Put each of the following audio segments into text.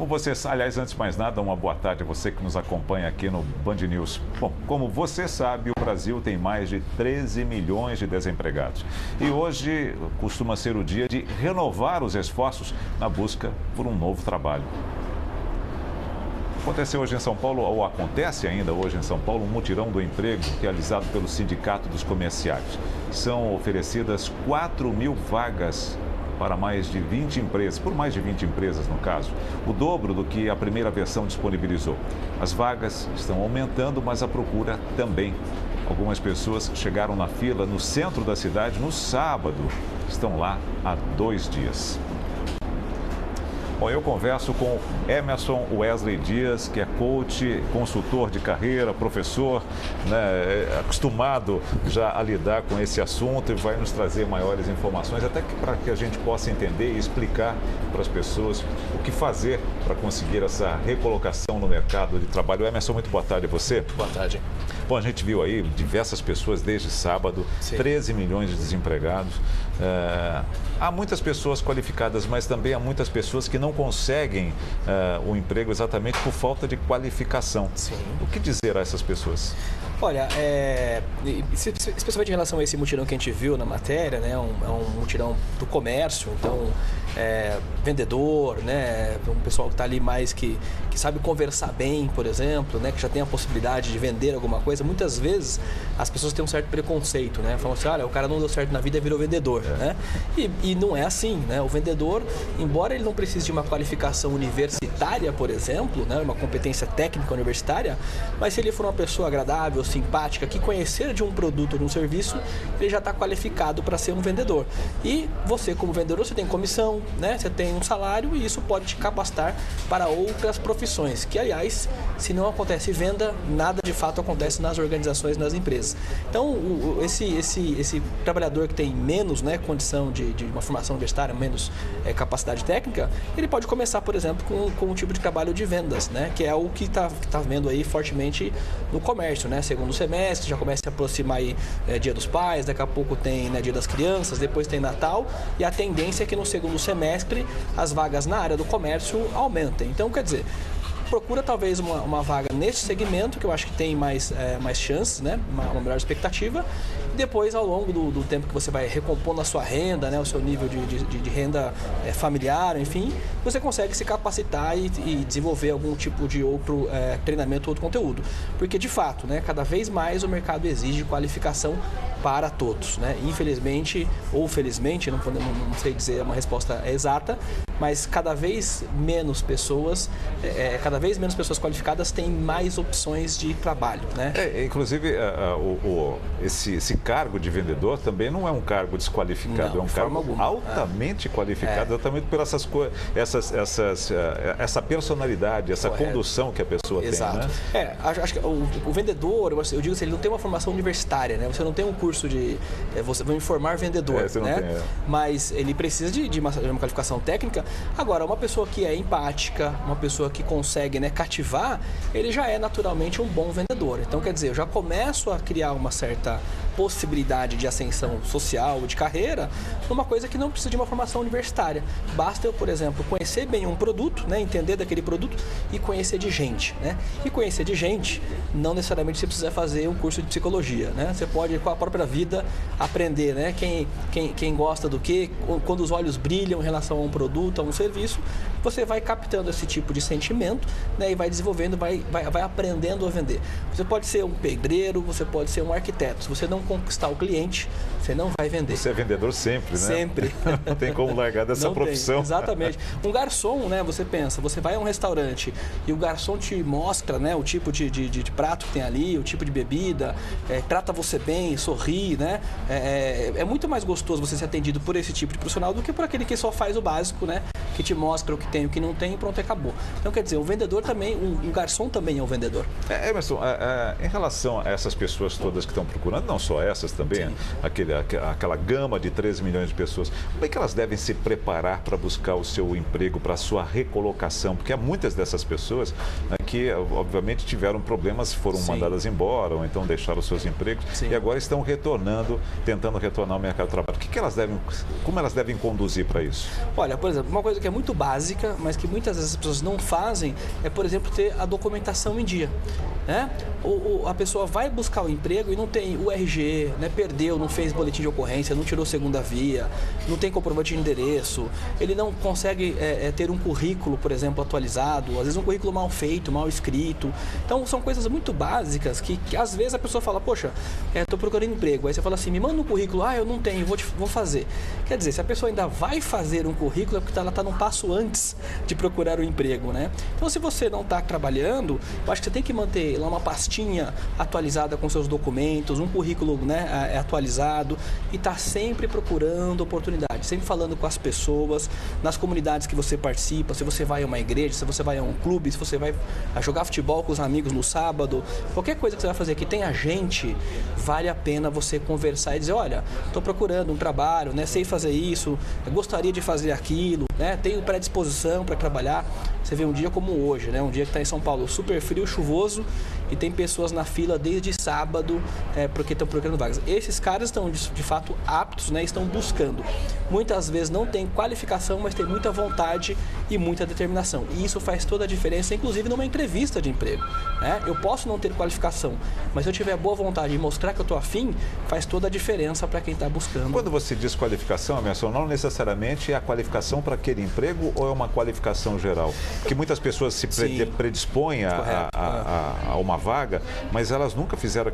você, aliás, antes de mais nada, uma boa tarde a você que nos acompanha aqui no Band News. Bom, como você sabe, o Brasil tem mais de 13 milhões de desempregados. E hoje costuma ser o dia de renovar os esforços na busca por um novo trabalho. Aconteceu hoje em São Paulo, ou acontece ainda hoje em São Paulo, um mutirão do emprego realizado pelo Sindicato dos Comerciários. São oferecidas 4.000 vagas para mais de 20 empresas, por mais de 20 empresas no caso, o dobro do que a primeira versão disponibilizou. As vagas estão aumentando, mas a procura também. Algumas pessoas chegaram na fila no centro da cidade no sábado, estão lá há 2 dias. Bom, eu converso com Emerson Wesley Dias, que é coach, consultor de carreira, professor, né, acostumado já a lidar com esse assunto e vai nos trazer maiores informações, até para que a gente possa entender e explicar para as pessoas o que fazer para conseguir essa recolocação no mercado de trabalho. Emerson, muito boa tarde a você. Boa tarde. Bom, a gente viu aí diversas pessoas desde sábado, sim, 13 milhões de desempregados. Há muitas pessoas qualificadas, mas também há muitas pessoas que não conseguem o emprego exatamente por falta de qualificação. Sim. O que dizer a essas pessoas? Olha, especialmente em relação a esse mutirão que a gente viu na matéria, né, é um mutirão do comércio, então vendedor, né, um pessoal que está ali mais que sabe conversar bem, por exemplo, né, que já tem a possibilidade de vender alguma coisa. Muitas vezes as pessoas têm um certo preconceito, né, falam assim, olha, o cara não deu certo na vida e virou vendedor, né, e não é assim, né, o vendedor, embora ele não precise de uma qualificação universitária, por exemplo, né, uma competência técnica universitária, mas se ele for uma pessoa agradável, simpática, que conhecer de um produto ou de um serviço, ele já está qualificado para ser um vendedor. E você, como vendedor, você tem comissão, né? Você tem um salário e isso pode te capacitar para outras profissões, que, aliás, se não acontece venda, nada de fato acontece nas organizações, nas empresas. Então, esse trabalhador que tem menos, né, condição de uma formação universitária, menos capacidade técnica, ele pode começar, por exemplo, com um tipo de trabalho de vendas, né? Que é o que está vendo aí fortemente no comércio, né? Segundo semestre, já começa a se aproximar aí Dia dos Pais, daqui a pouco tem, né, Dia das Crianças, depois tem Natal, e a tendência é que no segundo semestre as vagas na área do comércio aumentem. Então, quer dizer, procura talvez uma vaga nesse segmento, que eu acho que tem mais chances, né? Uma melhor expectativa. E depois, ao longo do tempo que você vai recompondo a sua renda, né? O seu nível de renda familiar, enfim, você consegue se capacitar e desenvolver algum tipo de outro treinamento, outro conteúdo. Porque, de fato, né, cada vez mais o mercado exige qualificação para todos, né? Infelizmente ou felizmente, não sei dizer uma resposta exata, mas cada vez menos pessoas qualificadas têm mais opções de trabalho, né? Inclusive, esse cargo de vendedor também não é um cargo desqualificado, não, é um cargo alguma. altamente qualificado, exatamente por essa personalidade, essa correto, condução que a pessoa exato, tem, né? Acho que o vendedor, eu digo assim, ele não tem uma formação universitária, né? Você não tem um curso de você vai me formar vendedor, né? Mas ele precisa de uma qualificação técnica. Agora, uma pessoa que é empática, uma pessoa que consegue, né, cativar, ele já é naturalmente um bom vendedor. Então, quer dizer, eu já começo a criar uma certa possibilidade de ascensão social, de carreira, numa coisa que não precisa de uma formação universitária. Basta eu, por exemplo, conhecer bem um produto, né, entender daquele produto e conhecer de gente, né? E conhecer de gente, não necessariamente você precisa fazer um curso de psicologia, né? Você pode, com a própria vida, aprender, né? Quem gosta do quê, quando os olhos brilham em relação a um produto, a um serviço, você vai captando esse tipo de sentimento, né, e vai desenvolvendo, vai aprendendo a vender. Você pode ser um pedreiro, você pode ser um arquiteto. Se você não conquistar o cliente, você não vai vender. Você é vendedor sempre, né? Sempre. Não tem como largar dessa profissão. Tem, exatamente. Um garçom, né, você pensa, você vai a um restaurante e o garçom te mostra, né, o tipo de prato que tem ali, o tipo de bebida, trata você bem, sorri, né? É muito mais gostoso você ser atendido por esse tipo de profissional do que por aquele que só faz o básico, né? Que te mostra o que tem, o que não tem e pronto, acabou. Então, quer dizer, o vendedor também, um garçom também é um vendedor. Emerson, em relação a essas pessoas todas que estão procurando, não só só essas também, aquela gama de 13 milhões de pessoas. Como é que elas devem se preparar para buscar o seu emprego, para a sua recolocação? Porque há muitas dessas pessoas, né, que, obviamente, tiveram problemas, foram mandadas embora, ou então deixaram os seus empregos, e agora estão retornando, tentando retornar ao mercado de trabalho. Como elas devem conduzir para isso? Olha, por exemplo, uma coisa que é muito básica, mas que muitas vezes as pessoas não fazem, é, por exemplo, ter a documentação em dia. Né? A pessoa vai buscar o emprego e não tem o RG, né? Perdeu, não fez boletim de ocorrência, não tirou segunda via, não tem comprovante de endereço, ele não consegue ter um currículo, por exemplo, atualizado, às vezes um currículo mal feito, mal escrito. Então, são coisas muito básicas que às vezes a pessoa fala, poxa, estou procurando emprego. Aí você fala assim, me manda um currículo, eu não tenho, vou fazer. Quer dizer, se a pessoa ainda vai fazer um currículo, é porque ela está num passo antes de procurar o emprego, né? Então, se você não está trabalhando, eu acho que você tem que manter lá uma pastinha atualizada com seus documentos, um currículo, né, atualizado, e está sempre procurando oportunidades, sempre falando com as pessoas, nas comunidades que você participa, se você vai a uma igreja, se você vai a um clube, se você vai jogar futebol com os amigos no sábado, qualquer coisa que você vai fazer que tenha gente, vale a pena você conversar e dizer, olha, estou procurando um trabalho, né, sei fazer isso, gostaria de fazer aquilo, né, tenho predisposição para trabalhar. Você vê um dia como hoje, né, um dia que está em São Paulo super frio, chuvoso, e tem pessoas na fila desde sábado porque estão procurando vagas. Esses caras estão de fato aptos, né, estão buscando. Muitas vezes não tem qualificação, mas tem muita vontade e muita determinação. E isso faz toda a diferença, inclusive numa entrevista de emprego. Né? Eu posso não ter qualificação, mas se eu tiver boa vontade e mostrar que eu estou afim, faz toda a diferença para quem está buscando. Quando você diz qualificação, Emerson, não necessariamente é a qualificação para aquele emprego ou é uma qualificação geral? Porque muitas pessoas se predispõem a uma vaga, mas elas nunca fizeram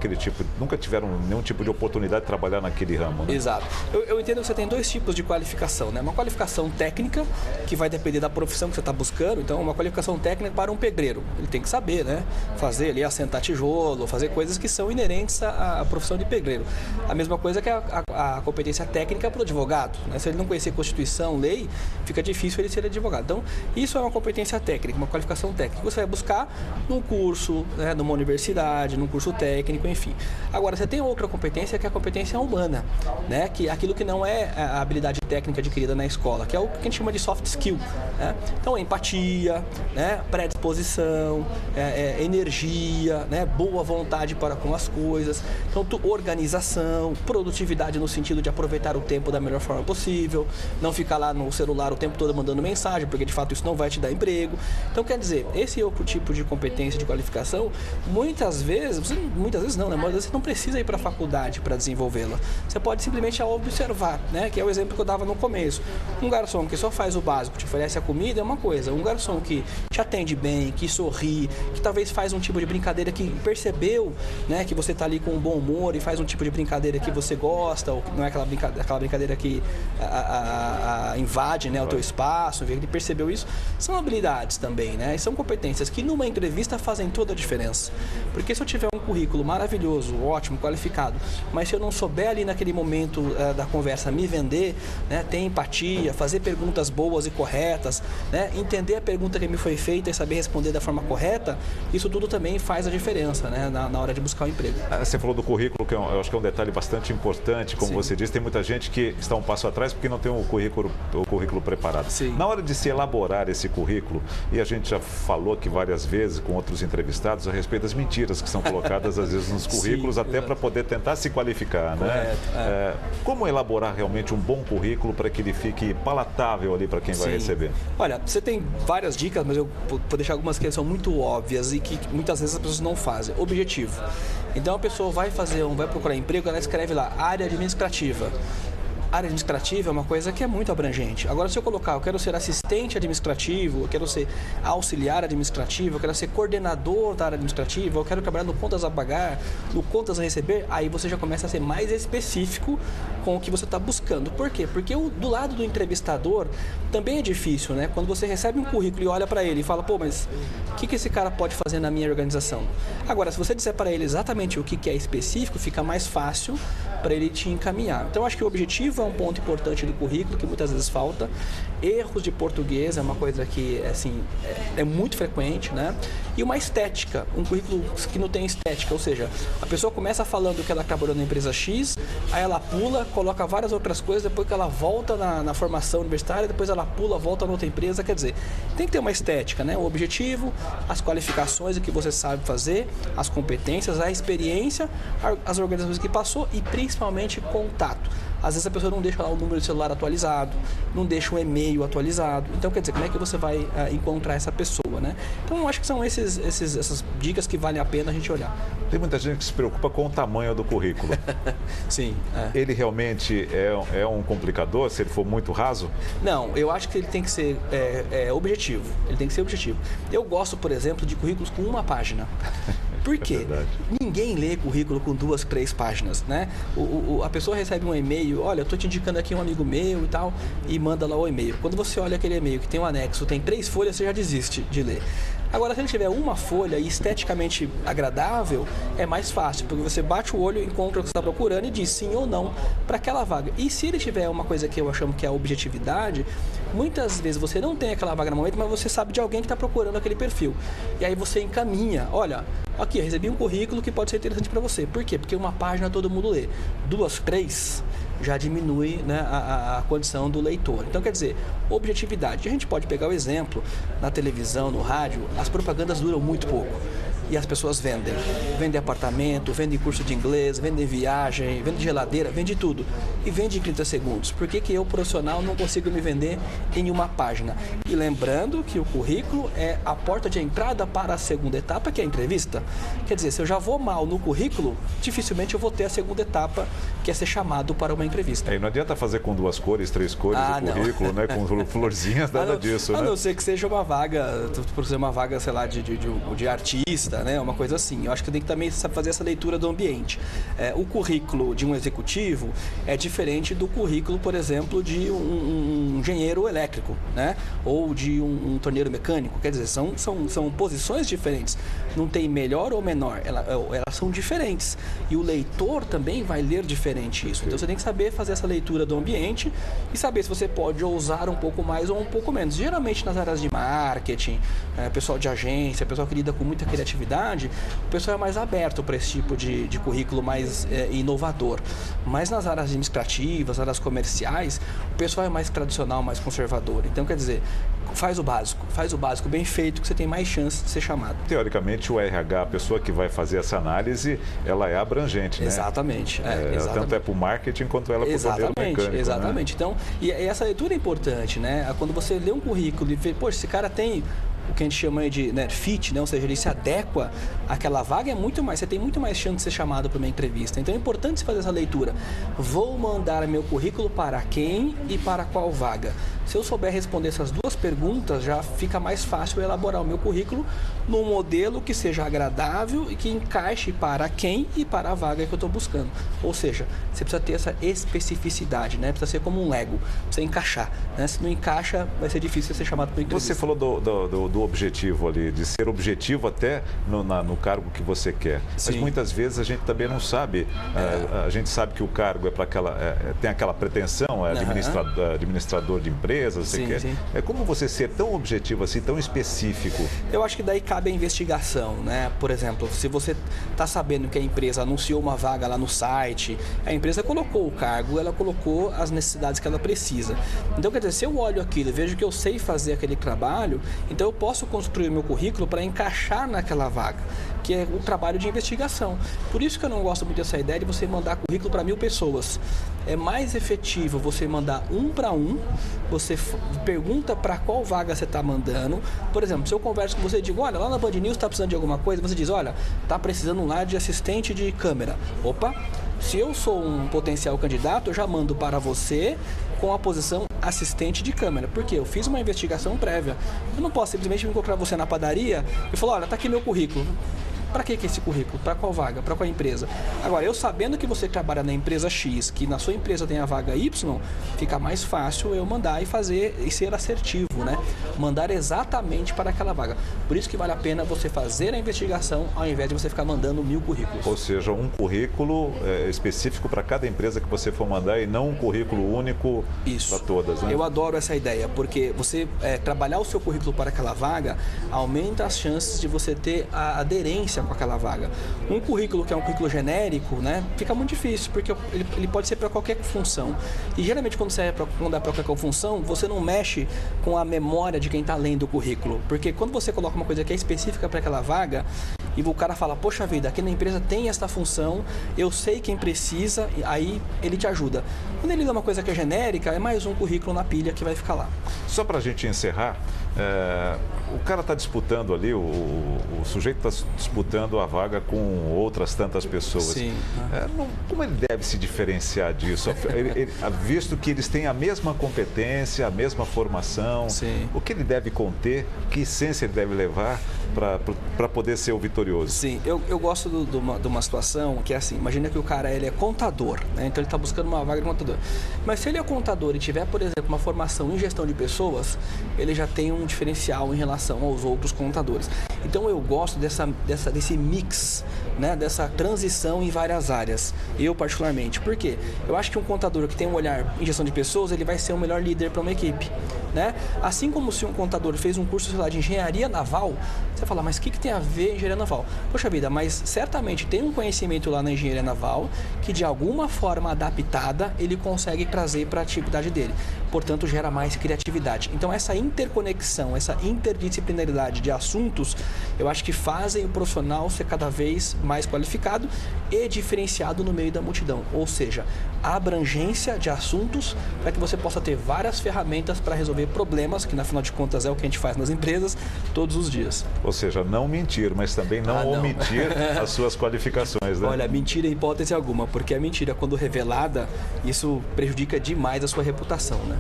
nunca tiveram nenhum tipo de oportunidade de trabalhar naquele ramo. Né? Exato. Eu entendo que você tem dois tipos de qualificação, né? Uma qualificação técnica, que vai depender da profissão que você está buscando. Então, uma qualificação técnica para um pedreiro. Ele tem que saber, né? Fazer ali, assentar tijolo, fazer coisas que são inerentes à profissão de pedreiro. A mesma coisa que a competência técnica para o advogado. Né? Se ele não conhecer Constituição, lei, fica difícil ele ser advogado. Então, isso é uma competência técnica, uma qualificação técnica. Você vai buscar num curso, né, numa universidade, num curso técnico, enfim. Agora, você tem outra competência que é a competência humana, né? Que é aquilo que não é a habilidade técnica adquirida na escola, que é o que a gente chama de soft skill. Né? Então, empatia, né? Predisposição, energia, né? Boa vontade para com as coisas. Então, organização, produtividade no sentido de aproveitar o tempo da melhor forma possível, não ficar lá no celular o tempo todo mandando mensagem, porque de fato isso não vai te dar emprego. Então, quer dizer, esse é o tipo de competência, de qualificação, muitas vezes não, né? Mas você não precisa ir para a faculdade para desenvolvê-la. Você pode simplesmente observar, né? Que é o exemplo que eu dava no começo. Um garçom que só faz o básico, te oferece a comida, é uma coisa. Um garçom que te atende bem, que sorri, que talvez faz um tipo de brincadeira que percebeu, né? Que você está ali com um bom humor e faz um tipo de brincadeira que você gosta, ou não é aquela brincadeira que invade, né, o teu espaço, ele percebeu isso. São habilidades também, né? E são competências que numa entrevista fazem toda a diferença. Porque se eu tiver um currículo maravilhoso, ótimo, qualificado, mas se eu não souber ali naquele momento da conversa me vender, né, ter empatia, fazer perguntas boas e corretas, né, entender a pergunta que me foi feita e saber responder da forma correta, isso tudo também faz a diferença, né, na hora de buscar um emprego. Você falou do currículo, que eu acho que é um detalhe bastante importante, como você disse, tem muita gente que está um passo atrás porque não tem o currículo preparado. Sim. Na hora de se elaborar esse currículo, e a gente já falou aqui várias vezes com outros entrevistados a respeito das mentiras que são colocadas às vezes nos currículos, até para poder tentar se qualificar, né? Como elaborar realmente um bom currículo para que ele fique palatável ali para quem vai receber? Olha, você tem várias dicas, mas eu vou deixar algumas que são muito óbvias e que muitas vezes as pessoas não fazem. Objetivo. Então a pessoa vai procurar emprego, ela escreve lá, área administrativa. Área administrativa é uma coisa que é muito abrangente. Agora, se eu colocar, eu quero ser assistente administrativo, eu quero ser auxiliar administrativo, eu quero ser coordenador da área administrativa, eu quero trabalhar no contas a pagar, no contas a receber, aí você já começa a ser mais específico com o que você está buscando. Por quê? Porque do lado do entrevistador também é difícil, né? Quando você recebe um currículo e olha para ele e fala, pô, mas o que esse cara pode fazer na minha organização? Agora, se você disser para ele exatamente o que é específico, fica mais fácil para ele te encaminhar. Então, acho que o objetivo é um ponto importante do currículo que muitas vezes falta. Erros de português é uma coisa que assim, é muito frequente, né? E uma estética, um currículo que não tem estética, ou seja, a pessoa começa falando que ela trabalhou na empresa X, aí ela pula, coloca várias outras coisas, depois que ela volta na formação universitária, depois ela pula, volta na outra empresa, quer dizer, tem que ter uma estética, né? O objetivo, as qualificações, o que você sabe fazer, as competências, a experiência, as organizações que passou e principalmente contato. Às vezes a pessoa não deixa lá o número de celular atualizado, não deixa um e-mail atualizado. Então, quer dizer, como é que você vai encontrar essa pessoa, né? Então, eu acho que são essas dicas que vale a pena a gente olhar. Tem muita gente que se preocupa com o tamanho do currículo. Sim. Ele realmente é um complicador, se ele for muito raso? Não, eu acho que ele tem que ser objetivo. Ele tem que ser objetivo. Eu gosto, por exemplo, de currículos com uma página. Por quê? Ninguém lê currículo com 2, 3 páginas, né? A pessoa recebe um e-mail, olha, eu estou te indicando aqui um amigo meu e tal, e manda lá o e-mail. Quando você olha aquele e-mail que tem um anexo, tem 3 folhas, você já desiste de ler. Agora, se ele tiver uma folha e esteticamente agradável, é mais fácil, porque você bate o olho, encontra o que você está procurando e diz sim ou não para aquela vaga. E se ele tiver uma coisa que eu chamo que é a objetividade, muitas vezes você não tem aquela vaga no momento, mas você sabe de alguém que está procurando aquele perfil. E aí você encaminha, olha, aqui, eu recebi um currículo que pode ser interessante para você. Por quê? Porque uma página todo mundo lê. 2, 3 já diminui, né, a condição do leitor. Então, quer dizer, objetividade. A gente pode pegar o exemplo, na televisão, no rádio, as propagandas duram muito pouco. E as pessoas vendem. Vendem apartamento, vendem curso de inglês, vendem viagem, vendem geladeira, vendem tudo. E vende em 30 segundos. Por que eu, profissional, não consigo me vender em uma página? E lembrando que o currículo é a porta de entrada para a segunda etapa, que é a entrevista. Quer dizer, se eu já vou mal no currículo, dificilmente eu vou ter a segunda etapa, que é ser chamado para uma entrevista. E não adianta fazer com 2 cores, 3 cores o currículo, né? Com florzinhas, nada disso, né? A não ser que seja uma vaga, por ser uma vaga, sei lá, de artista, né? Uma coisa assim. Eu acho que tem que também fazer essa leitura do ambiente. O currículo de um executivo é diferente do currículo, por exemplo, de um engenheiro elétrico, né? Ou de um torneiro mecânico. Quer dizer, são posições diferentes. Não tem melhor ou menor. Elas são diferentes. E o leitor também vai ler diferente isso. Então você tem que saber fazer essa leitura do ambiente e saber se você pode ousar um pouco mais ou um pouco menos. Geralmente nas áreas de marketing, pessoal de agência, pessoal que lida com muita criatividade, o pessoal é mais aberto para esse tipo de currículo mais inovador. Mas nas áreas administrativas, áreas comerciais, o pessoal é mais tradicional, mais conservador. Então, quer dizer, faz o básico bem feito, que você tem mais chance de ser chamado. Teoricamente, o RH, a pessoa que vai fazer essa análise, ela é abrangente, né? Exatamente. Exatamente. Tanto é para o marketing quanto ela para o torneiro mecânico. Exatamente. Né? Então, e essa leitura é importante, né? Quando você lê um currículo e vê, poxa, esse cara tem o que a gente chama de fit, né? Ou seja, ele se adequa àquela vaga, você tem muito mais chance de ser chamado para uma entrevista. Então é importante você fazer essa leitura. Vou mandar meu currículo para quem e para qual vaga? Se eu souber responder essas 2 perguntas, já fica mais fácil elaborar o meu currículo num modelo que seja agradável e que encaixe para quem e para a vaga que eu estou buscando. Ou seja, você precisa ter essa especificidade, né? Precisa ser como um Lego, precisa encaixar, né? Se não encaixa, vai ser difícil ser chamado para entrevista. Você falou do objetivo ali, de ser objetivo até no cargo que você quer. Sim. Mas muitas vezes a gente também não sabe. A gente sabe que o cargo é para tem aquela pretensão, administrador de empresas, você quer. Sim. Como você ser tão objetivo assim, tão específico? Eu acho que daí cabe a investigação, né? Por exemplo, se você está sabendo que a empresa anunciou uma vaga lá no site, a empresa colocou o cargo, ela colocou as necessidades que ela precisa. Então, quer dizer, se eu olho aquilo e vejo que eu sei fazer aquele trabalho, então eu posso construir o meu currículo para encaixar naquela vaga, que é o trabalho de investigação. Por isso que eu não gosto muito dessa ideia de você mandar currículo para 1000 pessoas. É mais efetivo você mandar 1 para 1, você pergunta para qual vaga você está mandando. Por exemplo, se eu converso com você e digo, olha, lá na Band News está precisando de alguma coisa, você diz, olha, está precisando lá de assistente de câmera. Opa, se eu sou um potencial candidato, eu já mando para você com a posição assistente de câmera. Por quê? Eu fiz uma investigação prévia. Eu não posso simplesmente encontrar você na padaria e falar, olha, está aqui meu currículo. para que esse currículo? Para qual vaga? Para qual empresa? Agora, eu sabendo que você trabalha na empresa X, que na sua empresa tem a vaga Y, fica mais fácil eu mandar e fazer e ser assertivo, né? Mandar exatamente para aquela vaga. Por isso que vale a pena você fazer a investigação ao invés de você ficar mandando 1000 currículos. Ou seja, um currículo específico para cada empresa que você for mandar e não um currículo único para todas, né? Eu adoro essa ideia, porque você trabalhar o seu currículo para aquela vaga aumenta as chances de você ter a aderência com aquela vaga. Um currículo que é um currículo genérico, né, fica muito difícil, porque ele pode ser para qualquer função. E geralmente quando é para qualquer função, você não mexe com a memória de quem está lendo o currículo. Porque quando você coloca uma coisa que é específica para aquela vaga, e o cara fala, poxa vida, aqui na empresa tem essa função, eu sei quem precisa, aí ele te ajuda. Quando ele dá uma coisa que é genérica, é mais um currículo na pilha que vai ficar lá. Só para a gente encerrar, o cara está disputando ali, o sujeito está disputando a vaga com outras tantas pessoas. Sim. Como ele deve se diferenciar disso? Visto que eles têm a mesma competência, a mesma formação, Sim. O que ele deve conter, que essência ele deve levar para poder ser o vitorioso? Sim, eu gosto de uma situação que é assim, imagina que o cara ele é contador, né? Então ele está buscando uma vaga de contador. Mas se ele é contador e tiver, por exemplo, uma formação em gestão de pessoas, ele já tem um diferencial em relação aos outros contadores. Então eu gosto desse mix, né? Dessa transição em várias áreas, eu particularmente. Por quê? Eu acho que um contador que tem um olhar em gestão de pessoas, ele vai ser o melhor líder para uma equipe, né? Assim como se um contador fez um curso, sei lá, de engenharia naval, você fala, mas o que tem a ver engenharia naval? Poxa vida, mas certamente tem um conhecimento lá na engenharia naval que de alguma forma adaptada ele consegue trazer para a atividade dele. Portanto, gera mais criatividade. Então, essa interconexão, essa interdisciplinaridade de assuntos, eu acho que fazem o profissional ser cada vez mais qualificado e diferenciado no meio da multidão. Ou seja, a abrangência de assuntos para que você possa ter várias ferramentas para resolver problemas, que, na final de contas, é o que a gente faz nas empresas todos os dias. Ou seja, não mentir, mas também não omitir as suas qualificações, né? Olha, mentira em hipótese alguma, porque a mentira, quando revelada, isso prejudica demais a sua reputação, né?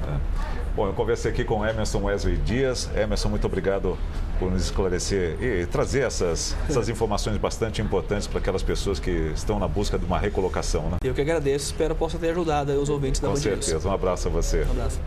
Bom, eu conversei aqui com Emerson Wesley Dias. Emerson, muito obrigado por nos esclarecer e trazer essas informações bastante importantes para aquelas pessoas que estão na busca de uma recolocação, né? Eu que agradeço, espero que possa ter ajudado os ouvintes da Band News. Com certeza, um abraço a você. Um abraço.